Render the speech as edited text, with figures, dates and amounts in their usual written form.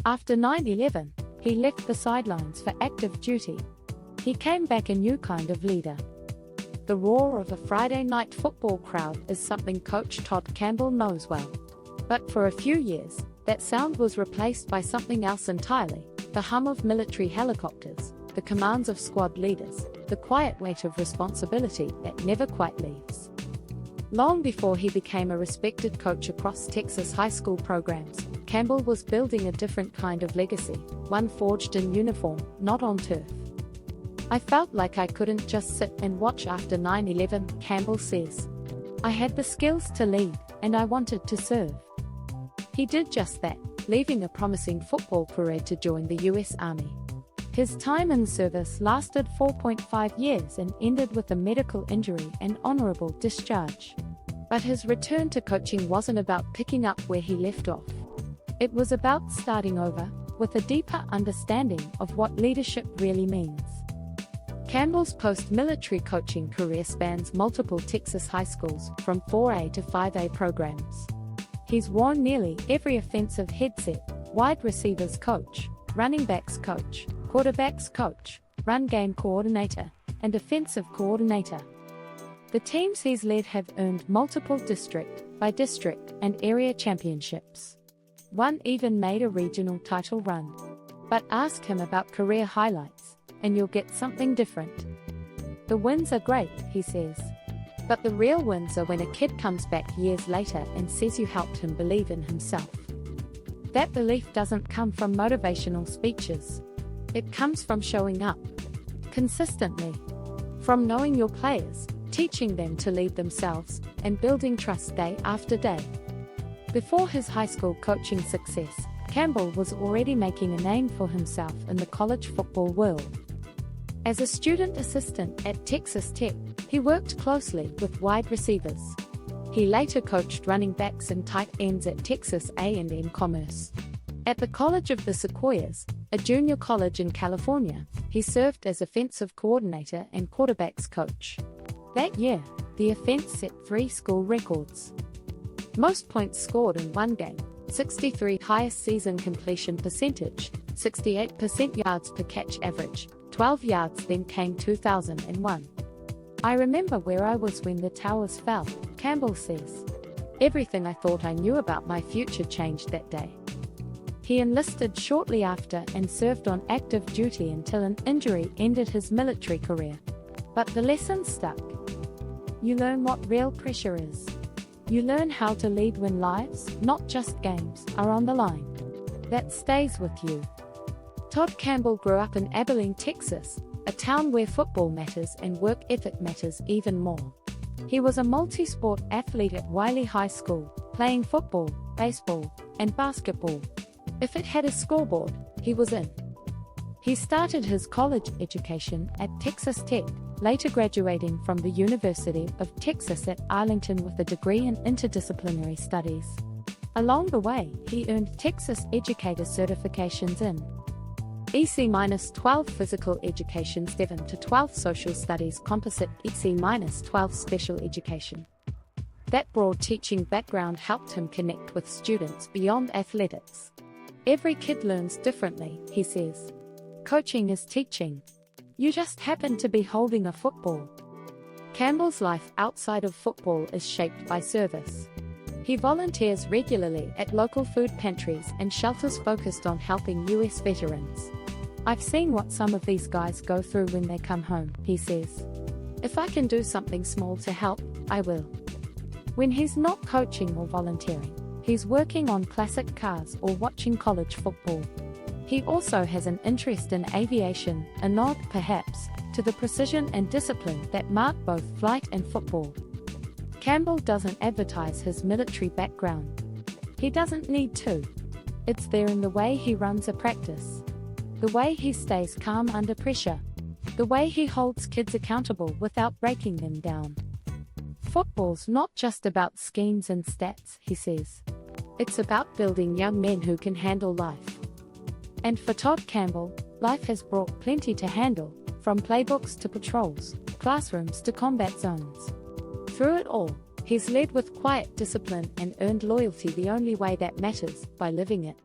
After 9/11, he left the sidelines for active duty. He came back a new kind of leader. The roar of a Friday night football crowd is something Coach Todd Campbell knows well. But for a few years, that sound was replaced by something else entirely: the hum of military helicopters, the commands of squad leaders, the quiet weight of responsibility that never quite leaves. Long before he became a respected coach across Texas high school programs, Campbell was building a different kind of legacy, one forged in uniform, not on turf. I felt like I couldn't just sit and watch after 9/11, Campbell says. I had the skills to lead, and I wanted to serve. He did just that, leaving a promising football career to join the U.S. Army. His time in service lasted 4.5 years and ended with a medical injury and honorable discharge. But his return to coaching wasn't about picking up where he left off. It was about starting over, with a deeper understanding of what leadership really means. Campbell's post-military coaching career spans multiple Texas high schools, from 4A to 5A programs. He's worn nearly every offensive headset: wide receivers coach, running backs coach, quarterbacks coach, run game coordinator, and offensive coordinator. The teams he's led have earned multiple district and area championships. One even made a regional title run. But ask him about career highlights, and you'll get something different. The wins are great, he says. But the real wins are when a kid comes back years later and says you helped him believe in himself. That belief doesn't come from motivational speeches. It comes from showing up consistently, from knowing your players, teaching them to lead themselves, and building trust day after day. Before his high school coaching success, Campbell was already making a name for himself in the college football world. As a student assistant at Texas Tech, he worked closely with wide receivers. He later coached running backs and tight ends at Texas A&M Commerce. At the College of the Sequoias, a junior college in California, he served as offensive coordinator and quarterbacks coach. That year, the offense set 3 school records. Most points scored in one game, 63 highest season completion percentage, 68% yards per catch average, 12 yards. Then came 2001. I remember where I was when the towers fell, Campbell says. Everything I thought I knew about my future changed that day. He enlisted shortly after and served on active duty until an injury ended his military career. But the lesson stuck. You learn what real pressure is. You learn how to lead when lives, not just games, are on the line. That stays with you. Todd Campbell grew up in Abilene, Texas, a town where football matters and work ethic matters even more. He was a multi-sport athlete at Wiley High School, playing football, baseball, and basketball. If it had a scoreboard, he was in. He started his college education at Texas Tech, later graduating from the University of Texas at Arlington with a degree in interdisciplinary studies. Along the way, he earned Texas Educator certifications in EC-12 Physical Education, 7 to 12 Social Studies Composite, EC-12 Special Education. That broad teaching background helped him connect with students beyond athletics. Every kid learns differently, he says. Coaching is teaching. You just happen to be holding a football. Campbell's life outside of football is shaped by service. He volunteers regularly at local food pantries and shelters focused on helping U.S. veterans. I've seen what some of these guys go through when they come home, he says. If I can do something small to help, I will. When he's not coaching or volunteering, he's working on classic cars or watching college football. He also has an interest in aviation, a nod, perhaps, to the precision and discipline that mark both flight and football. Campbell doesn't advertise his military background. He doesn't need to. It's there in the way he runs a practice, the way he stays calm under pressure, the way he holds kids accountable without breaking them down. Football's not just about schemes and stats, he says. It's about building young men who can handle life. And for Todd Campbell, life has brought plenty to handle, from playbooks to patrols, classrooms to combat zones. Through it all, he's led with quiet discipline and earned loyalty the only way that matters, by living it.